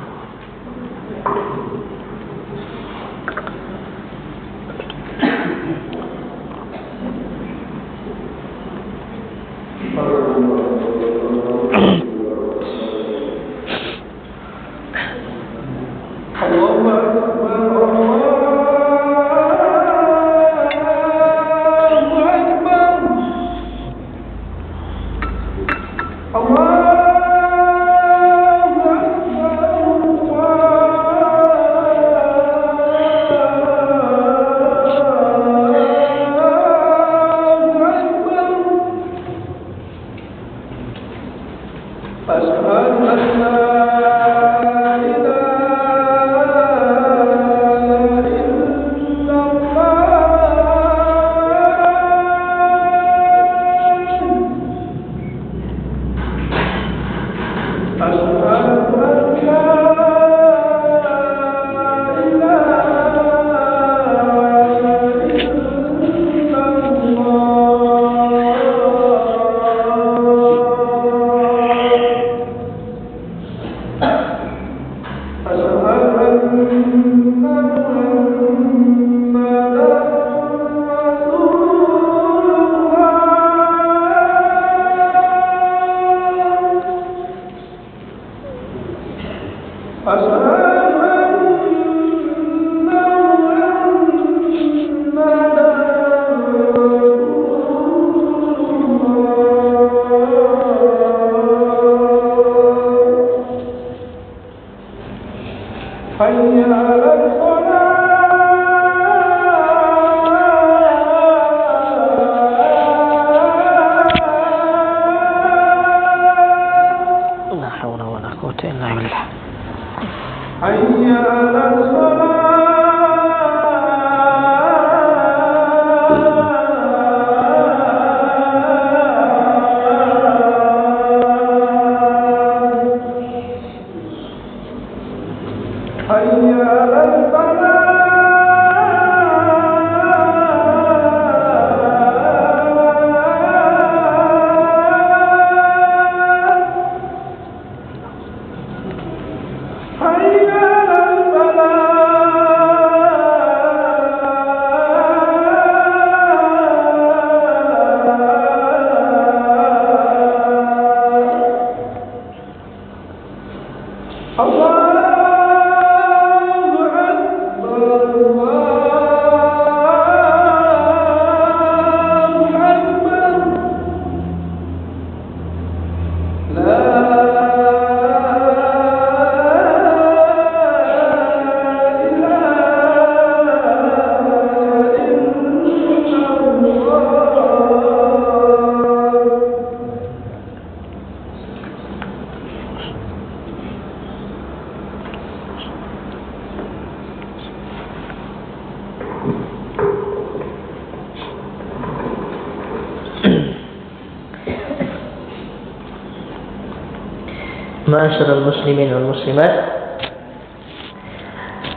Ma'asyiral muslimin wal muslimat,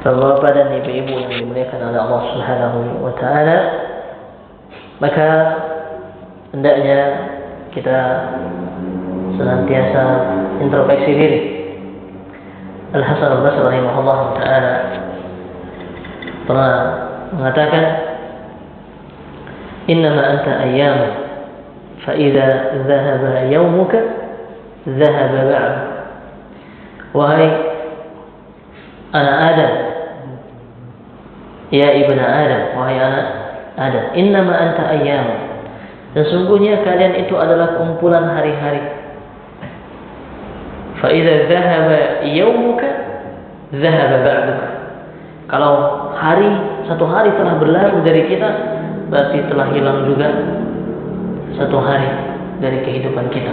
Bapak-bapak dan ibu-ibu yang dimuliakan oleh Allah Subhanahu wa taala, maka hendaknya kita senantiasa introspeksi diri. Al-Hasan al-Basri rahimahullah taala pernah mengatakan, "Innama anta ayyam, fa idza dhahaba yawmuka dhahaba ba'd." Wahai anak Adam, ya ibnu Adam, wahai anak Adam, innama anta ayyam, sesungguhnya kalian itu adalah kumpulan hari-hari. Fa idza dhahaba yawmuka dhahaba ba'duka. Kalau satu hari telah berlalu dari kita, berarti telah hilang juga satu hari dari kehidupan kita.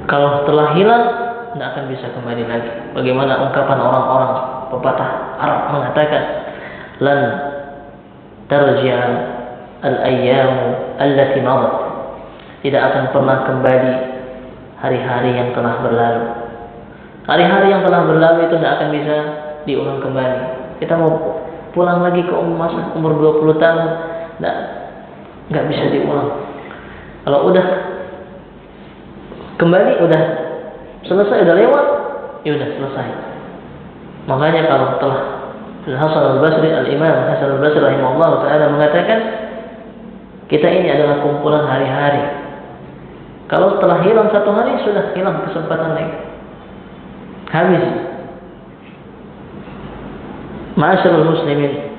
Kalau telah hilang, tidak akan bisa kembali lagi. Bagaimana ungkapan orang-orang pepatah Arab mengatakan, lan tarji'a al-ayyamu allati madat. Tidak akan pernah kembali hari-hari yang telah berlalu. Hari-hari yang telah berlalu itu tidak akan bisa diulang kembali. Kita mau pulang lagi ke umur 20 tahun, nggak bisa diulang. Kalau udah kembali, udah selesai, udah lewat, ya udah selesai. Makanya kalau telah Al-Hasan al-Basri, Al-Imam Hasan al-Basri rahimahullah ta'ala mengatakan, kita ini adalah kumpulan hari-hari. Kalau telah hilang satu hari, sudah hilang kesempatan lagi, habis. Ma'asyiral muslimin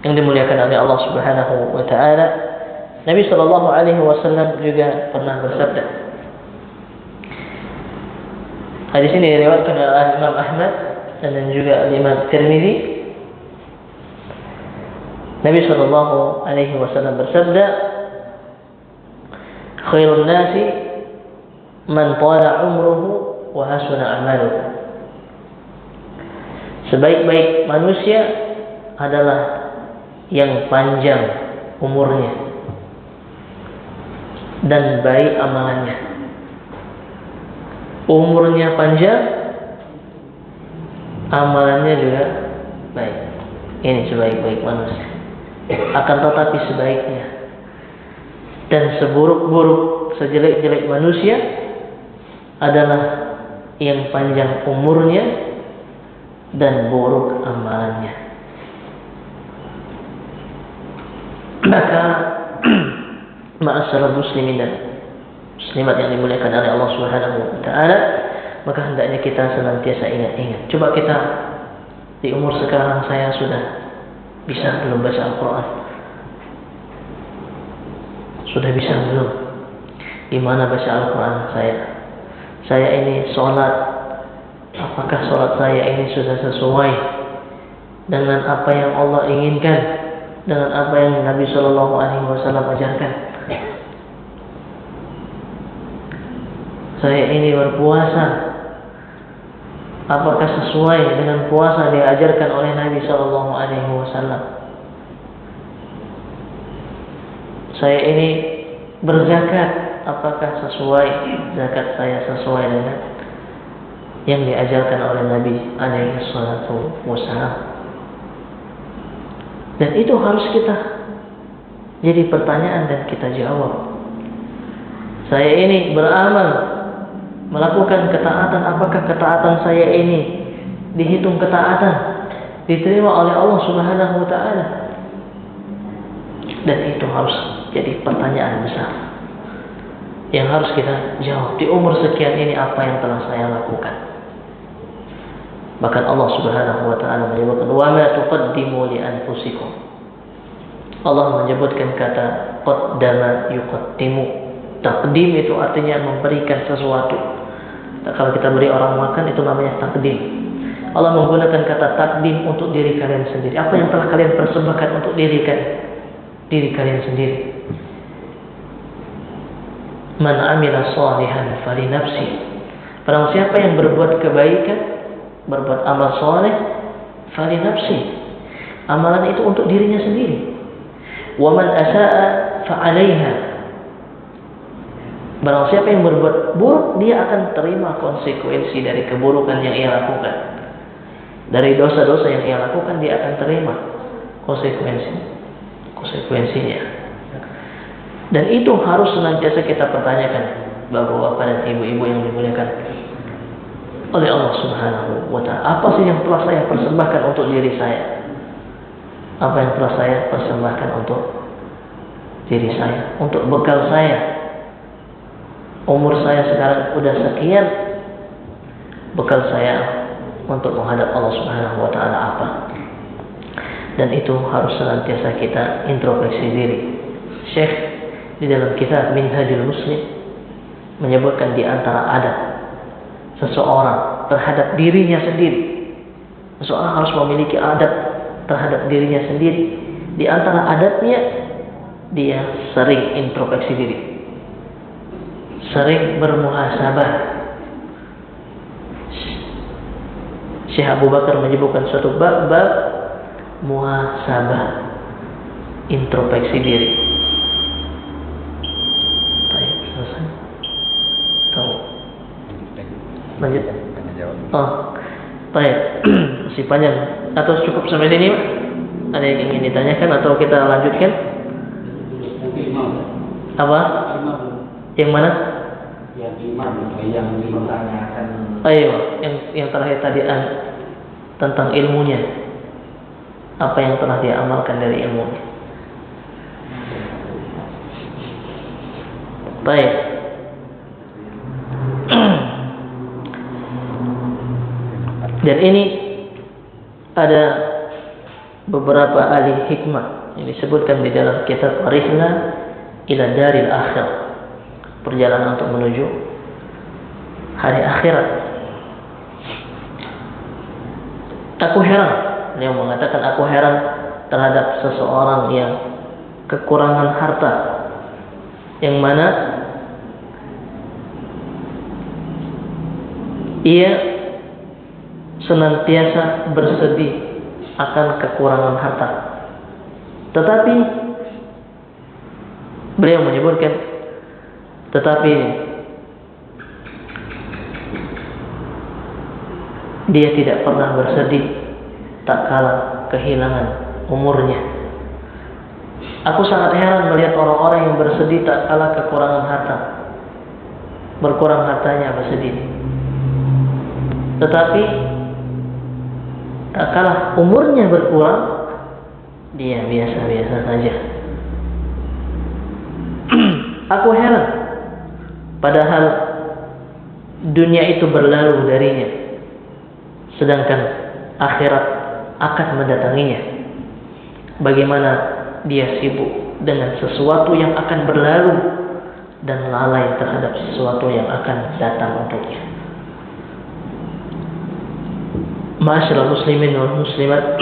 yang dimuliakan oleh Allah Subhanahu wa taala, Nabi sallallahu alaihi wasallam juga pernah bersabda. Hadis ini diriwayatkan oleh Imam Ahmad dan juga Imam Tirmizi. Nabi sallallahu alaihi wasallam bersabda, "Khairun nasi man tala umruhu wa hasuna amaluhu." Sebaik-baik manusia adalah yang panjang umurnya dan baik amalannya. Umurnya panjang, amalannya juga baik. Ini sebaik-baik manusia. Akan tetapi sebaiknya dan seburuk-buruk, sejelek-jelek manusia adalah yang panjang umurnya dan buruk amalannya. Maka ma'asyiral muslimin dan muslimat yang dimuliakan oleh Allah Subhanahu wa taala, maka hendaknya kita senantiasa ingat-ingat. Coba kita di umur sekarang, saya sudah bisa belum baca Al-Qur'an? Sudah bisa belum? Di mana baca Al-Qur'an saya? Saya ini sholat, apakah sholat saya ini sudah sesuai dengan apa yang Allah inginkan, dengan apa yang Nabi Shallallahu Alaihi Wasallam ajarkan? Saya ini berpuasa, apakah sesuai dengan puasa yang diajarkan oleh Nabi Shallallahu Alaihi Wasallam? Saya ini berzakat, apakah sesuai zakat saya sesuai dengan yang diajarkan oleh Nabi alaihi salatu wassalam? Dan itu harus kita jadi pertanyaan dan kita jawab. Saya ini beramal, melakukan ketaatan, apakah ketaatan saya ini dihitung ketaatan, diterima oleh Allah Subhanahu wa taala? Dan itu harus jadi pertanyaan besar yang harus kita jawab. Di umur sekian ini apa yang telah saya lakukan? Bahkan Allah Subhanahu wa taala menyebutkan, "Wa ma tuqaddimu li anfusikum." Allah menyebutkan kata qaddama yuqaddimu. Takdim itu artinya memberikan sesuatu. Kalau kita beri orang makan, itu namanya takdim. Allah menggunakan kata takdim untuk diri kalian sendiri. Apa yang telah kalian persembahkan untuk diri kalian sendiri? Man amila shalihan fali nafsi. Barang siapa yang berbuat kebaikan, berbuat amal soleh, fali nafsi, amalan itu untuk dirinya sendiri. Wa man asaa fa 'alaiha. Barang siapa yang berbuat buruk, dia akan terima konsekuensi dari keburukan yang ia lakukan. Dari dosa-dosa yang ia lakukan, dia akan terima konsekuensinya. Dan itu harus senantiasa kita pertanyakan, bapak-bapak dan ibu-ibu yang dimuliakan oleh Allah Subhanahu wa ta'ala. Apa sih yang telah saya persembahkan untuk diri saya? Apa yang telah saya persembahkan untuk diri saya, untuk bekal saya? Umur saya sekarang udah sekian, bekal saya untuk menghadap Allah Subhanahu wa ta'ala apa? Dan itu harus senantiasa kita introspeksi diri. Syekh di dalam kitab Minhajul Muslim menyebutkan di antara adab seseorang terhadap dirinya sendiri. Seseorang harus memiliki adab terhadap dirinya sendiri. Di antara adabnya, dia sering introspeksi diri, sering bermuhasabah. Syekh Abu Bakar menyebutkan suatu bab muhasabah, introspeksi diri. Baik, selesai. Tahu? Lanjut. Oh, baik. Masih panjang atau cukup sampai sini, Pak? Ada yang ingin ditanyakan atau kita lanjutkan? Apa? Yang mana? Yang ditanyakan. Ayo, yang terakhir tadi tentang ilmunya. Apa yang telah dia amalkan dari ilmunya? Baik. Dan ini ada beberapa ahli hikmah yang disebutkan di dalam kitab Rihla ila Daril Akhir, perjalanan untuk menuju hari akhirat. Aku heran, beliau mengatakan, aku heran terhadap seseorang yang kekurangan harta, yang mana ia senantiasa bersedih akan kekurangan harta. Tetapi beliau menyebutkan, tetapi dia tidak pernah bersedih tak kala kehilangan umurnya. Aku sangat heran melihat orang-orang yang bersedih tak kala kekurangan harta. Berkurang hartanya bersedih. Tetapi tak kala umurnya berkurang, dia biasa-biasa saja. Aku heran, padahal dunia itu berlalu darinya, sedangkan akhirat akan mendatanginya. Bagaimana dia sibuk dengan sesuatu yang akan berlalu dan lalai terhadap sesuatu yang akan datang untuknya. Ma'asyiral muslimin wal muslimat,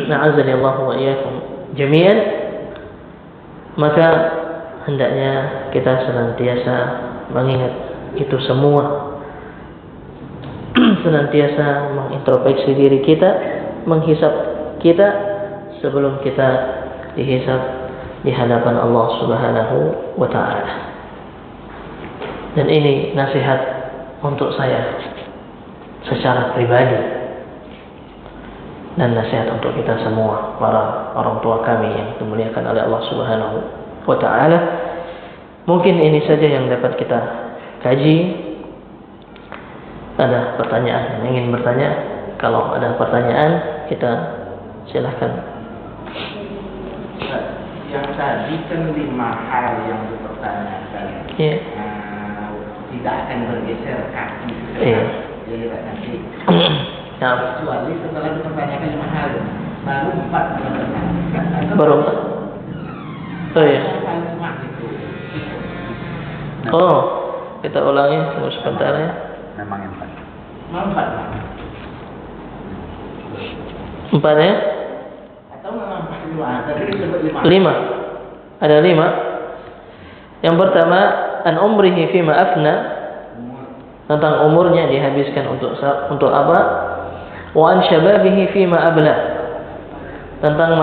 na'azzani Allah wa iyyakum jami'an. Maka hendaknya kita senantiasa mengingat itu semua, senantiasa mengintrospeksi diri kita, menghisap kita sebelum kita dihisap di hadapan Allah Subhanahu wa ta'ala. Dan ini nasihat untuk saya secara pribadi, dan nasihat untuk kita semua, para orang tua kami yang dimuliakan oleh Allah Subhanahu wa ta'ala. Mungkin ini saja yang dapat kita kaji. Ada pertanyaan yang ingin bertanya? Kalau ada pertanyaan, kita silahkan. Yang tadi kan 5 hal yang dipertanyakan. Iya. Tidak akan bergeser kaki. Iya. Jadi nanti. Nah, Kecuali setelah dipertanyakan 5 hal, baru 4 dipertanyakan. baru. Oh iya. Oh, kita ulangi tunggu sebentar ya. Memang yang 4. Memang 4. 4 ya? Atau memang 5? Tadi disebut 5. 5. Ada 5. Yang pertama, an umrihi fima afna, tentang umurnya dihabiskan untuk apa? Wa an syababihi fima abla, tentang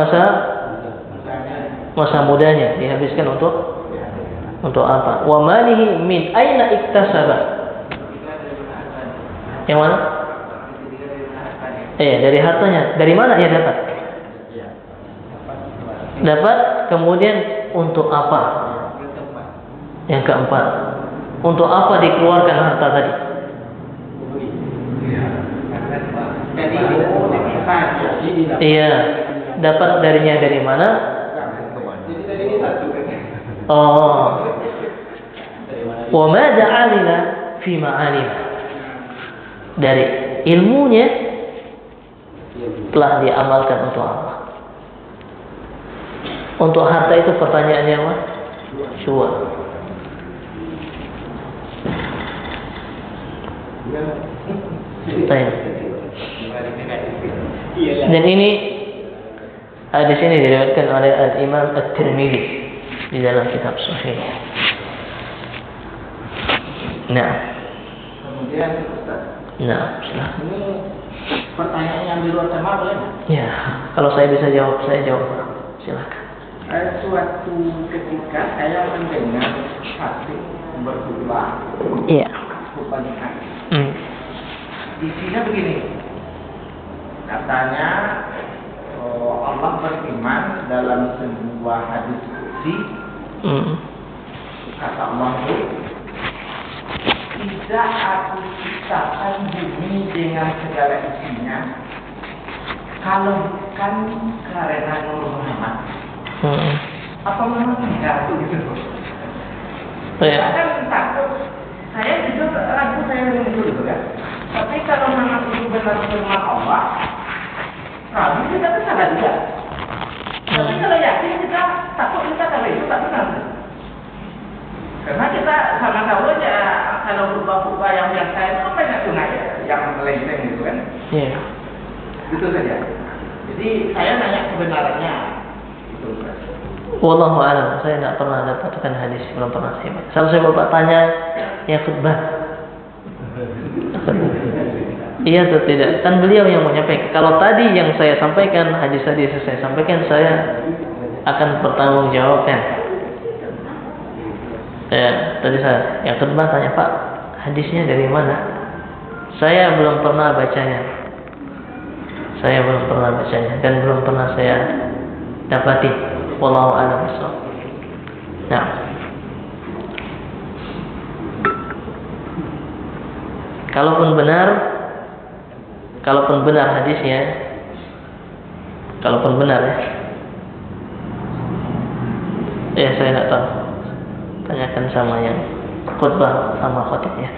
masa mudanya dihabiskan untuk Untuk apa? Wa malihi min aina iktasaba. Yang mana? Dari hartanya. Dari mana ia dapat? Dapat, kemudian untuk apa? Yang keempat, untuk apa dikeluarkan harta tadi? Iya, dapat darinya dari mana? Oh, wa madza 'alila fi ma'alim. Dari ilmunya telah diamalkan untuk apa? Untuk harta itu pertanyaannya apa? Dua. Dan ini hadis ini diriwayatkan oleh Al-Imam At-Tirmidzi di dalam kitab Sahih. Nah, kemudian Ustaz, silakan. ini pertanyaan yang di luar tema boleh nggak? Ya, kalau saya bisa jawab, saya jawab. Silakan. Suatu ketika saya mendengar Khatib berkhutbah, Iya. khutbahnya Khatib. Isinya begini, katanya Allah berfirman dalam sebuah hadis qudsi, kata Allah itu, tidak aku ciptakan bumi dengan segala isinya kalau bukan karena Nur Muhammad. Apa memang enggak gitu? Saya kan takut, saya juga ragu saya dengan itu gitu kan. Tapi kalau memang itu benar firman Allah, ragu kita kan salah juga. Tapi kalau yakin kita takut kita kalau itu tak benar. Karena kita sama tahu aja kalau berubah-ubah yang biasa itu banyak sungai yang melenceng gitu kan. Iya. Itu saja. Jadi saya nanya kebenarannya. Wallahu a'lam. Saya tidak pernah dapatkan hadis, belum pernah saya baca. Kalau saya bapak tanya yang khutbah, iya atau tidak? Kan beliau yang menyampaikan. Kalau tadi yang saya sampaikan, hadis-hadis saya sampaikan, saya akan bertanggung jawabkan. Ya, tadi saya yang khutbah tanya, Pak, hadisnya dari mana? Saya belum pernah bacanya. Dan belum pernah saya dapati. Wallahu a'lam bishawab. Nah, kalaupun benar hadisnya, ya saya nggak tahu. Tanyakan sama yang khutbah sama khatibnya.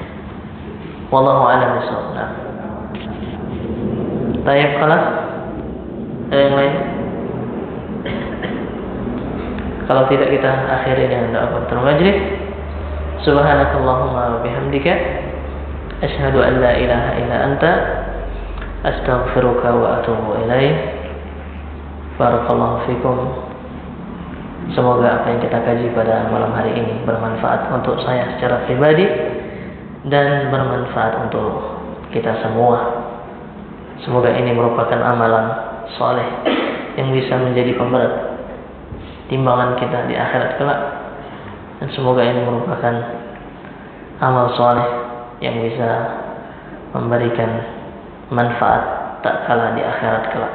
Wallahu a'lam bishawab. Nah, tayyib kelas. Ada yang lain? Kalau tidak, kita akhiri dengan doa kafatul majlis. Subhanakallahumma wa bihamdika asyhadu an la ilaha illa anta astaghfiruka wa atubu ilaik. Barakallahu fikum. Semoga apa yang kita kaji pada malam hari ini bermanfaat untuk saya secara pribadi dan bermanfaat untuk kita semua. Semoga ini merupakan amalan soleh yang bisa menjadi pemberat timbangan kita di akhirat kelak, dan semoga ini merupakan amal soleh yang bisa memberikan manfaat tak kalah di akhirat kelak.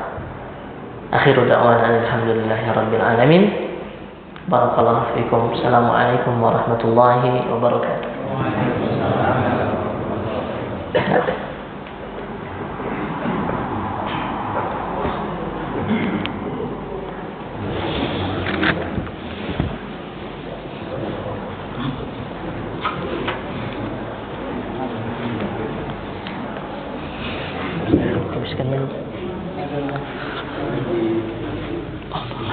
Akhiru da'wana alhamdulillahirabbil alamin. Barakallahu fikum. Assalamualaikum warahmatullahi wabarakatuh.